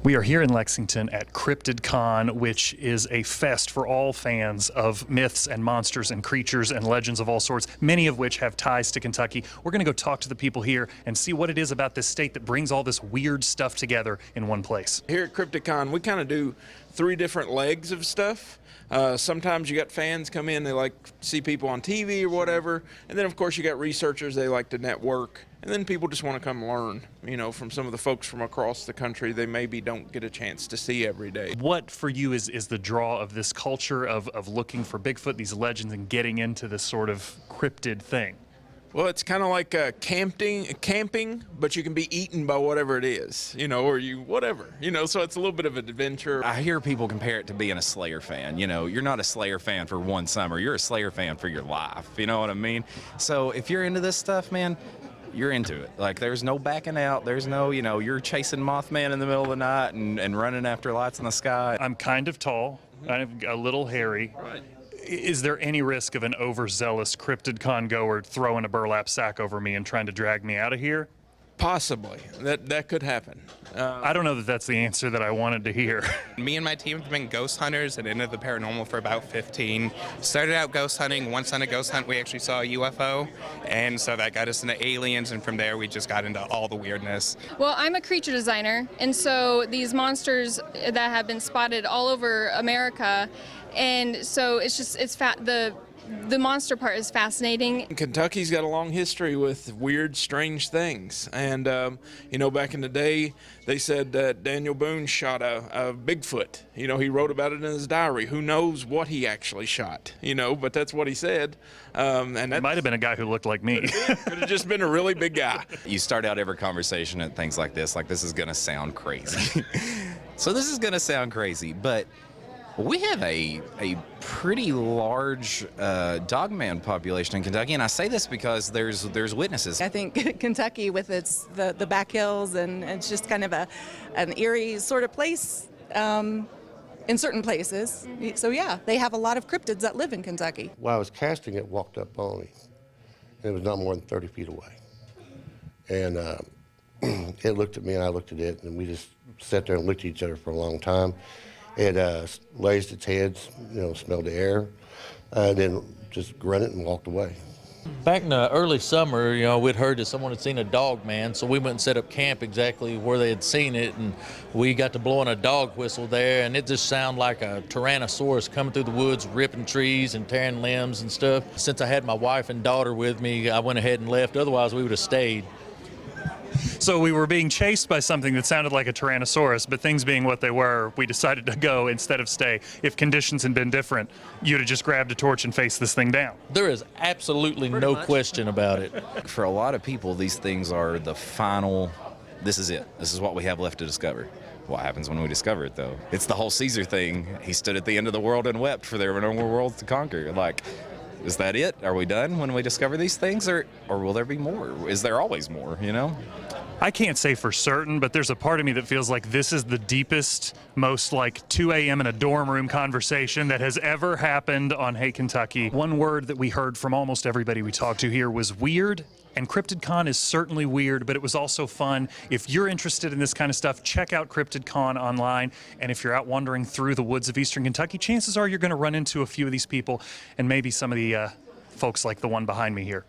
We are here in Lexington at Cryptid Con, which is a fest for all fans of myths and monsters and creatures and legends of all sorts, many of which have ties to Kentucky. We're going to go talk to the people here and see what it is about this state that brings all this weird stuff together in one place. Here at Cryptid Con, we kind of do 3 different legs of stuff. Sometimes you got fans come in, they like to see people on TV or whatever, and then of course you got researchers, they like to network, and then people just want to come learn, you know, from some of the folks from across the country they maybe don't get a chance to see every day. What for you is the draw of this culture of looking for Bigfoot, these legends, and getting into this sort of cryptid thing? Well, it's kind of like camping, but you can be eaten by whatever it is, you know, or whatever, you know, so it's a little bit of an adventure. I hear people compare it to being a Slayer fan. You know, you're not a Slayer fan for one summer, you're a Slayer fan for your life, you know what I mean? So if you're into this stuff, man, you're into it. Like, there's no backing out, there's no, you know, you're chasing Mothman in the middle of the night and running after lights in the sky. I'm kind of tall, kind of a little hairy. Right. Is there any risk of an overzealous Cryptid Con goer throwing a burlap sack over me and trying to drag me out of here? Possibly. That could happen. I don't know that that's the answer that I wanted to hear. Me and my team have been ghost hunters and into the paranormal for about 15. Started out ghost hunting. Once on a ghost hunt, we actually saw a UFO, and so that got us into aliens, and from there we just got into all the weirdness. Well, I'm a creature designer, and so these monsters that have been spotted all over America, and so the monster part is fascinating. Kentucky's got a long history with weird, strange things. And, you know, back in the day, they said that Daniel Boone shot a Bigfoot. You know, he wrote about it in his diary. Who knows what he actually shot, you know, but that's what he said. And that might have been a guy who looked like me. Could have just been a really big guy. You start out every conversation and things like this is gonna sound crazy. So this is gonna sound crazy, but we have a pretty large dogman population in Kentucky, and I say this because there's witnesses. I think Kentucky, with the back hills, and it's just kind of an eerie sort of place in certain places. So yeah, they have a lot of cryptids that live in Kentucky. While I was casting it, walked up on me, and it was not more than 30 feet away. And it looked at me, and I looked at it, and we just sat there and looked at each other for a long time. It raised its head, you know, smelled the air, and then just grunted and walked away. Back in the early summer, you know, we'd heard that someone had seen a dog man, so we went and set up camp exactly where they had seen it, and we got to blowing a dog whistle there, and it just sounded like a Tyrannosaurus coming through the woods, ripping trees and tearing limbs and stuff. Since I had my wife and daughter with me, I went ahead and left, otherwise we would have stayed. So we were being chased by something that sounded like a Tyrannosaurus, but things being what they were, we decided to go instead of stay. If conditions had been different, you'd have just grabbed a torch and faced this thing down. There is absolutely no question about it. For a lot of people, these things are the final, this is it. This is what we have left to discover. What happens when we discover it, though? It's the whole Caesar thing. He stood at the end of the world and wept, for there were no more worlds to conquer. Like, is that it? Are we done when we discover these things, or will there be more? Is there always more, you know? I can't say for certain, but there's a part of me that feels like this is the deepest, most like 2 a.m. in a dorm room conversation that has ever happened on Hey Kentucky. One word that we heard from almost everybody we talked to here was weird, and Cryptid Con is certainly weird, but it was also fun. If you're interested in this kind of stuff, check out Cryptid Con online, and if you're out wandering through the woods of eastern Kentucky, chances are you're going to run into a few of these people, and maybe some of the folks like the one behind me here.